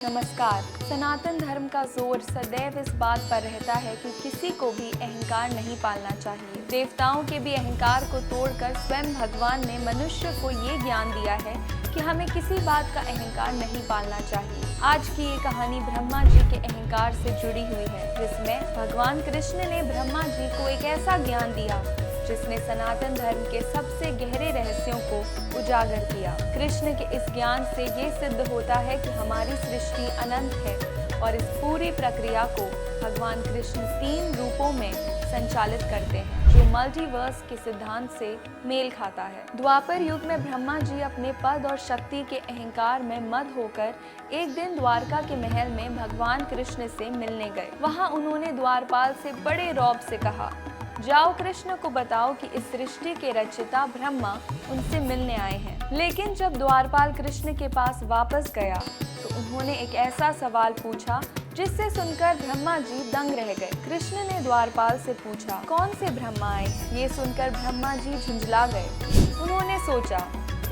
नमस्कार। सनातन धर्म का जोर सदैव इस बात पर रहता है कि किसी को भी अहंकार नहीं पालना चाहिए। देवताओं के भी अहंकार को तोड़कर स्वयं भगवान ने मनुष्य को ये ज्ञान दिया है कि हमें किसी बात का अहंकार नहीं पालना चाहिए। आज की ये कहानी ब्रह्मा जी के अहंकार से जुड़ी हुई है, जिसमें भगवान कृष्ण ने ब्रह्मा जी को एक ऐसा ज्ञान दिया जिसने सनातन धर्म के सबसे गहरे रहस्यों को उजागर किया। कृष्ण के इस ज्ञान से ये सिद्ध होता है कि हमारी सृष्टि अनंत है और इस पूरी प्रक्रिया को भगवान कृष्ण 3 रूपों में संचालित करते हैं, जो मल्टीवर्स के सिद्धांत से मेल खाता है। द्वापर युग में ब्रह्मा जी अपने पद और शक्ति के अहंकार में मद होकर एक दिन द्वारका के महल में भगवान कृष्ण से मिलने गए। वहां उन्होंने द्वारपाल से बड़े रौब से कहा, जाओ कृष्ण को बताओ कि इस सृष्टि के रचयिता ब्रह्मा उनसे मिलने आए हैं। लेकिन जब द्वारपाल कृष्ण के पास वापस गया तो उन्होंने एक ऐसा सवाल पूछा जिससे सुनकर ब्रह्मा जी दंग रह गए। कृष्ण ने द्वारपाल से पूछा, कौन से ब्रह्मा आए हैं? ये सुनकर ब्रह्मा जी झुंझला गए। उन्होंने सोचा,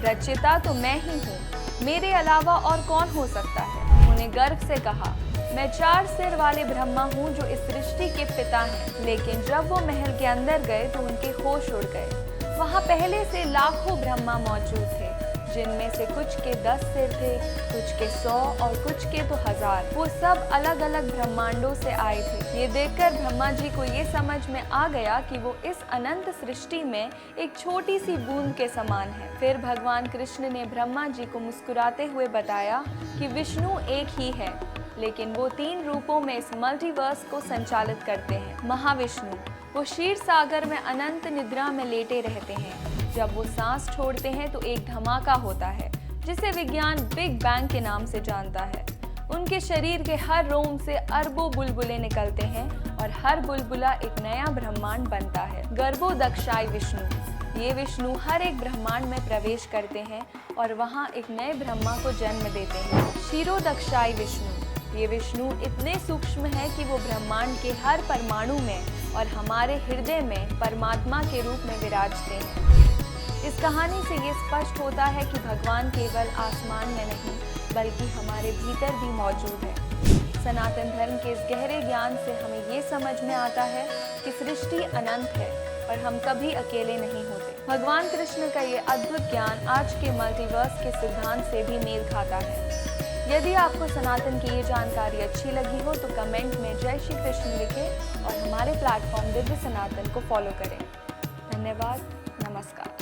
रचयिता तो मैं ही हूँ, मेरे अलावा और कौन हो सकता है? उन्होंने गर्व से कहा, मैं 4 सिर वाले ब्रह्मा हूँ जो इस सृष्टि के पिता हैं। लेकिन जब वो महल के अंदर गए तो उनके होश उड़ गए। वहाँ पहले से लाखों ब्रह्मा मौजूद थे, जिनमें से कुछ के 10 सिर थे, कुछ के 100 और कुछ के तो 1000। वो सब अलग अलग ब्रह्मांडों से आए थे। ये देखकर ब्रह्मा जी को ये समझ में आ गया कि वो इस अनंत सृष्टि में एक छोटी सी बूंद के समान है। फिर भगवान कृष्ण ने ब्रह्मा जी को मुस्कुराते हुए बताया कि विष्णु एक ही है, लेकिन वो 3 रूपों में इस मल्टीवर्स को संचालित करते हैं। महाविष्णु, वो क्षीर सागर में अनंत निद्रा में लेटे रहते हैं। जब वो सांस छोड़ते हैं तो एक धमाका होता है, जिसे विज्ञान बिग बैंग के नाम से जानता है। उनके शरीर के हर रोम से अरबों बुलबुले निकलते हैं और हर बुलबुला एक नया ब्रह्मांड बनता है। गर्भोदक्षाय विष्णु, ये विष्णु हर एक ब्रह्मांड में प्रवेश करते हैं और वहाँ एक नए ब्रह्मा को जन्म देते हैं। क्षीरोदक्षाय विष्णु, ये विष्णु इतने सूक्ष्म है कि वो ब्रह्मांड के हर परमाणु में और हमारे हृदय में परमात्मा के रूप में विराजते हैं। इस कहानी से ये स्पष्ट होता है कि भगवान केवल आसमान में नहीं बल्कि हमारे भीतर भी मौजूद है। सनातन धर्म के इस गहरे ज्ञान से हमें ये समझ में आता है कि सृष्टि अनंत है और हम कभी अकेले नहीं होते। भगवान कृष्ण का ये अद्भुत ज्ञान आज के मल्टीवर्स के सिद्धांत से भी मेल खाता है। यदि आपको सनातन की ये जानकारी अच्छी लगी हो तो कमेंट में जय श्री कृष्ण लिखें और हमारे प्लेटफॉर्म दिव्य सनातन को फॉलो करें। धन्यवाद। नमस्कार।